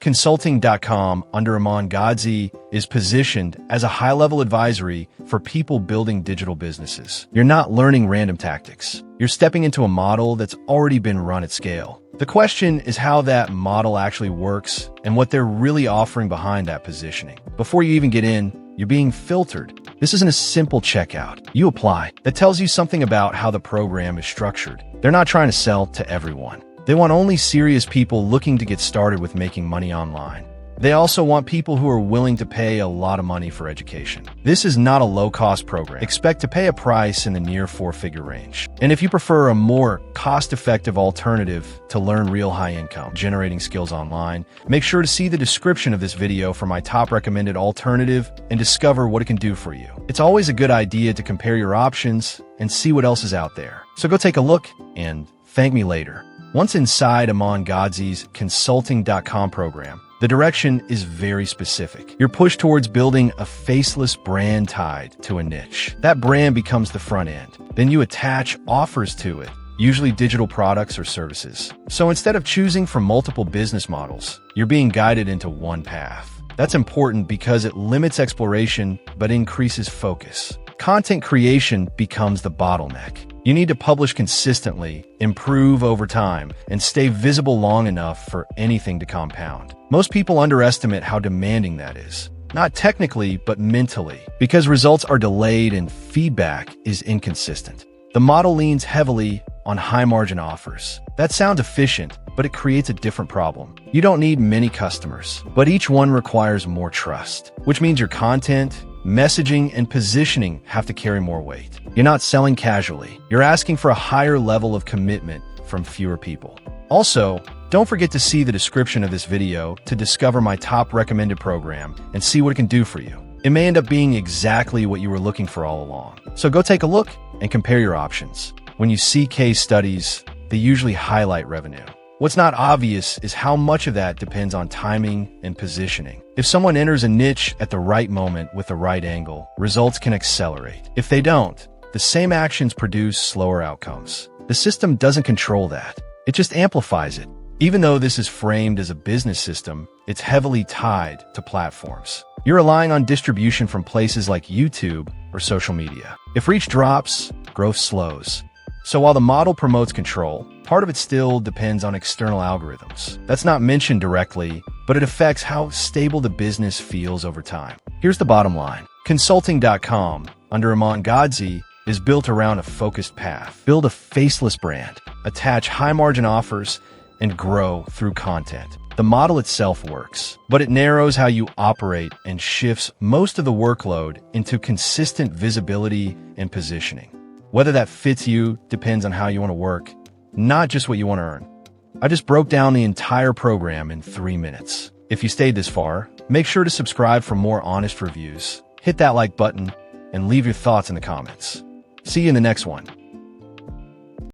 Consulting.com under Iman Gadzhi is positioned as a high-level advisory for people building digital businesses. You're not learning random tactics. You're stepping into a model that's already been run at scale. The question is how that model actually works and what they're really offering behind that positioning. Before you even get in, you're being filtered. This isn't a simple checkout. You apply. That tells you something about how the program is structured. They're not trying to sell to everyone. They want only serious people looking to get started with making money online. They also want people who are willing to pay a lot of money for education. This is not a low-cost program. Expect to pay a price in the near four-figure range. And if you prefer a more cost-effective alternative to learn real high-income generating skills online, make sure to see the description of this video for my top recommended alternative and discover what it can do for you. It's always a good idea to compare your options and see what else is out there. So go take a look and thank me later. Once inside Iman Gadzhi's Consulting.com program, the direction is very specific. You're pushed towards building a faceless brand tied to a niche. That brand becomes the front end. Then you attach offers to it, usually digital products or services. So instead of choosing from multiple business models, you're being guided into one path. That's important because it limits exploration but increases focus. Content creation becomes the bottleneck. You need to publish consistently, improve over time, and stay visible long enough for anything to compound. Most people underestimate how demanding that is. Not technically, but mentally, because results are delayed and feedback is inconsistent. The model leans heavily on high-margin offers. That sounds efficient, but it creates a different problem. You don't need many customers, but each one requires more trust, which means your content, messaging, and positioning have to carry more weight. You're not selling casually. You're asking for a higher level of commitment from fewer people. Also, don't forget to see the description of this video to discover my top recommended program and see what it can do for you. It may end up being exactly what you were looking for all along. So go take a look and compare your options. When you see case studies, they usually highlight revenue. What's not obvious is how much of that depends on timing and positioning. If someone enters a niche at the right moment with the right angle, results can accelerate. If they don't, the same actions produce slower outcomes. The system doesn't control that. It just amplifies it. Even though this is framed as a business system, it's heavily tied to platforms. You're relying on distribution from places like YouTube or social media. If reach drops, growth slows. So while the model promotes control, part of it still depends on external algorithms. That's not mentioned directly, but it affects how stable the business feels over time. Here's the bottom line. Consulting.com under Iman Gadzhi is built around a focused path. Build a faceless brand, attach high-margin offers, and grow through content. The model itself works, but it narrows how you operate and shifts most of the workload into consistent visibility and positioning. Whether that fits you depends on how you want to work, not just what you want to earn. I just broke down the entire program in 3 minutes. If you stayed this far, make sure to subscribe for more honest reviews. Hit that like button and leave your thoughts in the comments. See you in the next one.